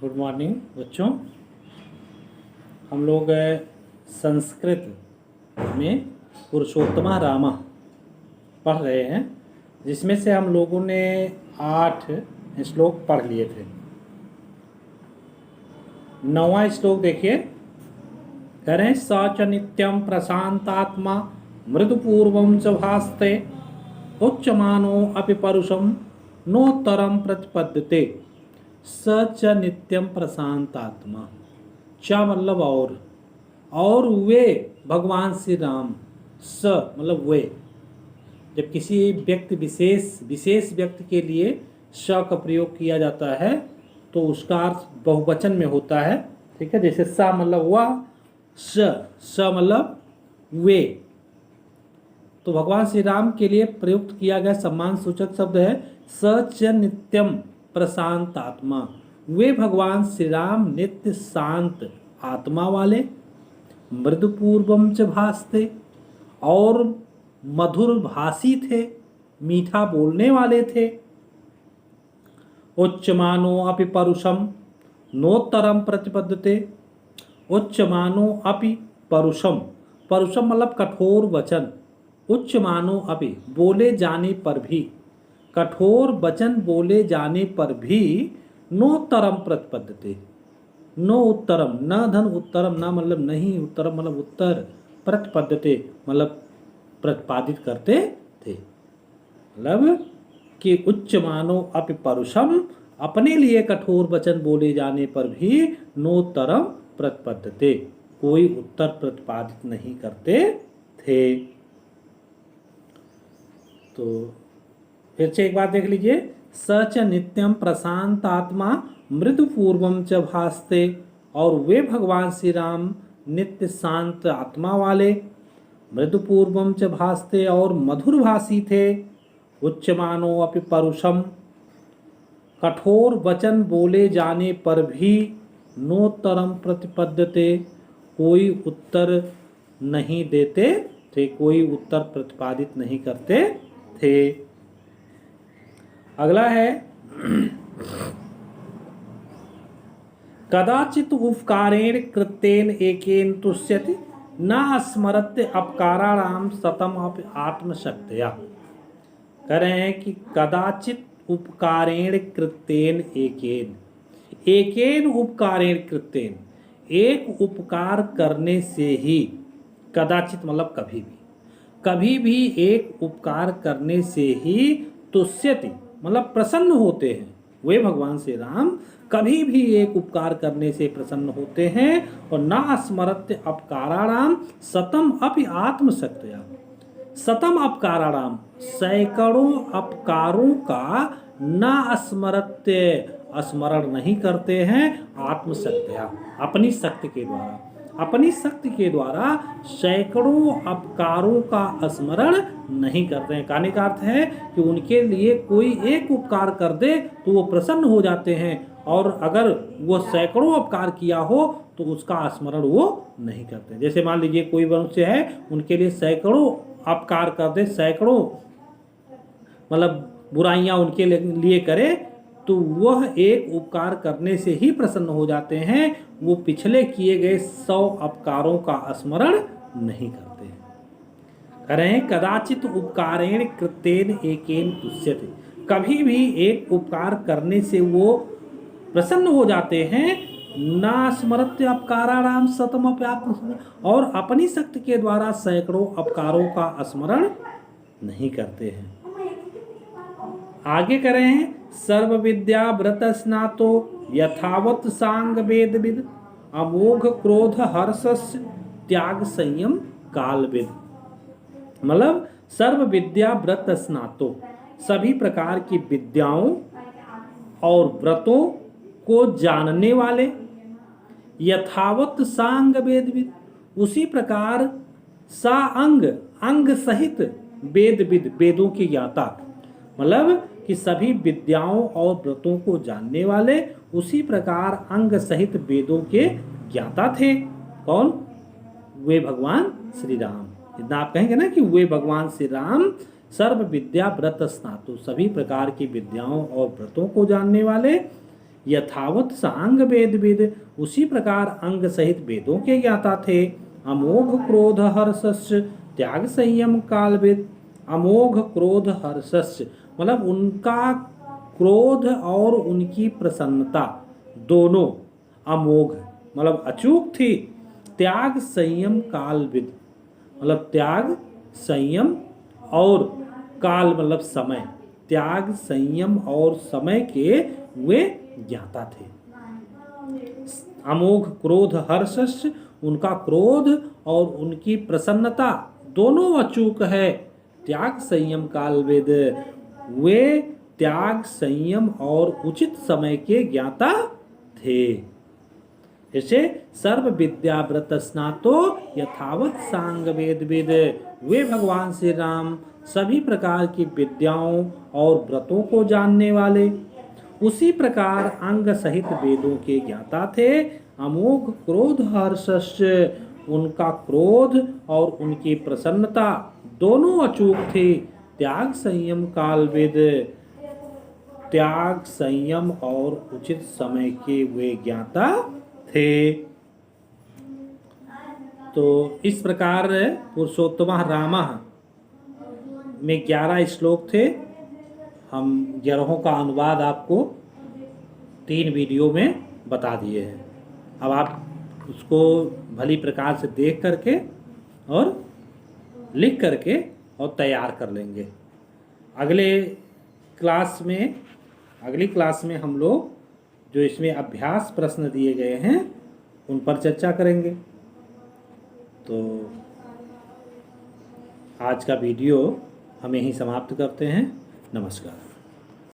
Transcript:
Good morning बच्चों। हम लोग संस्कृत में पुरुषोत्तमा रामा पढ़ रहे हैं, जिसमें से हम लोगों ने 8 श्लोक पढ़ लिए थे। 9वां श्लोक देखिए, कह रहे हैं स च नित्यम प्रशांतात्मा मृदुपूर्वम च भास्ते उच्चमानो अपि परुषम नोत्तरम प्रतिपद्यते। स च नित्यम प्रशांतात्मा, च मतलब और वे भगवान श्री राम, स मतलब वे। जब किसी व्यक्ति विशेष व्यक्ति के लिए स का प्रयोग किया जाता है तो उसका अर्थ बहुवचन में होता है। ठीक है, जैसे स मतलब वह, स मतलब वे। तो भगवान श्री राम के लिए प्रयुक्त किया गया सम्मान सूचक शब्द है स च नित्यम प्रशांत आत्मा। वे भगवान श्री राम नित्य शांत आत्मा वाले, मृदुपूर्वम च भासते और मधुर भाषी थे, मीठा बोलने वाले थे। उच्चमानो अपि परुषम नोत्तरम प्रतिपद्यते। उच्चमानो अपि परुषम, परुषम मतलब कठोर वचन। उच्चमानो अपि बोले जाने पर भी, कठोर वचन बोले जाने पर भी नोत्तरम प्रतिपद्यते। नो उत्तरम, न धन उत्तरम, न मतलब नहीं, उत्तरम मतलब उत्तर, प्रतिपद्यते मतलब प्रतिपादित करते थे। मतलब कि उच्चमानो अपि परुषम, अपने लिए कठोर वचन बोले जाने पर भी नोत्तरम प्रतिपद्यते, कोई उत्तर प्रतिपादित नहीं करते थे। तो फिर से एक बात देख लीजिए, स च नित्यम प्रशांत आत्मा मृदुपूर्वम च भासते, और वे भगवान श्री राम नित्य शांत आत्मा वाले, मृदुपूर्वम च भासते और मधुर भाषी थे। उच्चमानो अपि परुषम, कठोर वचन बोले जाने पर भी नोत्तरम प्रतिपद्यते, कोई उत्तर नहीं देते थे, कोई उत्तर प्रतिपादित नहीं करते थे। अगला है कदाचित उपकारेण कृतेन एकेन तुष्यति न स्मरते अपकाराणाम सतम आत्मशक्तया। कह रहे हैं कि कदाचित उपकारेण कृतेन एकेन, एकेन उपकारेण कृतेन, एक उपकार करने से ही, कदाचित मतलब कभी भी एक उपकार करने से ही तुष्यति मतलब प्रसन्न होते हैं। वे भगवान श्री राम कभी भी एक उपकार करने से प्रसन्न होते हैं। और न स्मरत्य अपकाराणाम सतम अपि आत्मशक्तया। सतम अपकाराणाम, सैकड़ों अपकारों का न स्मरत्य, स्मरण नहीं करते हैं, आत्मशक्तया अपनी शक्ति के द्वारा, अपनी शक्ति के द्वारा सैकड़ों अपकारों का स्मरण नहीं करते हैं। कहने का अर्थ है कि उनके लिए कोई एक उपकार कर दे तो वो प्रसन्न हो जाते हैं, और अगर वो सैकड़ों उपकार किया हो तो उसका स्मरण वो नहीं करते। जैसे मान लीजिए कोई मनुष्य है, उनके लिए सैकड़ों अपकार कर दे, सैकड़ों मतलब बुराइयां उनके लिए करे, तो वह एक उपकार करने से ही प्रसन्न हो जाते हैं, वो पिछले किए गए 100 अपकारों का स्मरण नहीं करते हैं। कह रहे हैं कदाचित उपकारेण कृतेन एकेन तुष्यते, कभी भी एक उपकार करने से वो प्रसन्न हो जाते हैं। ना स्मरत्य अपकाराणाम सतम अप्यात्म, और अपनी शक्ति के द्वारा सैकड़ों अपकारों का स्मरण नहीं करते हैं। आगे कह रहे हैं सर्व विद्या व्रत स्नातो यथावत सांग वेद विद अमोघ क्रोध हर्ष त्याग संयम काल विद। मतलब सर्व विद्या व्रत स्नातो, सभी प्रकार की विद्याओं और व्रतों को जानने वाले, यथावत सांग वेद विद, उसी प्रकार सा अंग, अंग सहित वेद विद, वेदों के ज्ञाता। मतलब कि सभी विद्याओं और व्रतों को जानने वाले, उसी प्रकार अंग सहित वेदों के ज्ञाता थे। कौन? वे भगवान श्री राम। इतना आप कहेंगे ना कि वे भगवान श्री राम सर्व विद्या व्रत स्नातु, सभी प्रकार की विद्याओं और व्रतों को जानने वाले, यथावत सांग वेद विद, उसी प्रकार अंग सहित वेदों के ज्ञाता थे। अमोघ क्रोध हर्षस्य त्याग संयम कालविद। अमोघ क्रोध हर्षस्य मतलब उनका क्रोध और उनकी प्रसन्नता दोनों अमोघ मतलब अचूक थी। त्याग संयम कालविद मतलब त्याग संयम और काल मतलब समय, त्याग संयम और समय के वे ज्ञाता थे। अमोघ क्रोध हर्षस्य उनका क्रोध और उनकी प्रसन्नता दोनों अचूक है। त्याग संयम कालवेद वे त्याग संयम और उचित समय के ज्ञाता थे। जैसे सर्व विद्या व्रत स्नातो यथावत सांग वेद विद, वे भगवान श्री राम सभी प्रकार की विद्याओं और व्रतों को जानने वाले, उसी प्रकार अंग सहित वेदों के ज्ञाता थे। अमोघ क्रोध हर्षस्य उनका क्रोध और उनकी प्रसन्नता दोनों अचूक थे। त्याग संयम कालविद त्याग संयम और उचित समय के वे ज्ञाता थे। तो इस प्रकार पुरुषोत्तम रामा में 11 श्लोक थे। हम 11 का अनुवाद आपको 3 वीडियो में बता दिए हैं। अब आप उसको भली प्रकार से देख करके और लिख करके और तैयार कर लेंगे। अगली क्लास में हम लोग जो इसमें अभ्यास प्रश्न दिए गए हैं उन पर चर्चा करेंगे। तो आज का वीडियो हम यहीं समाप्त करते हैं। नमस्कार।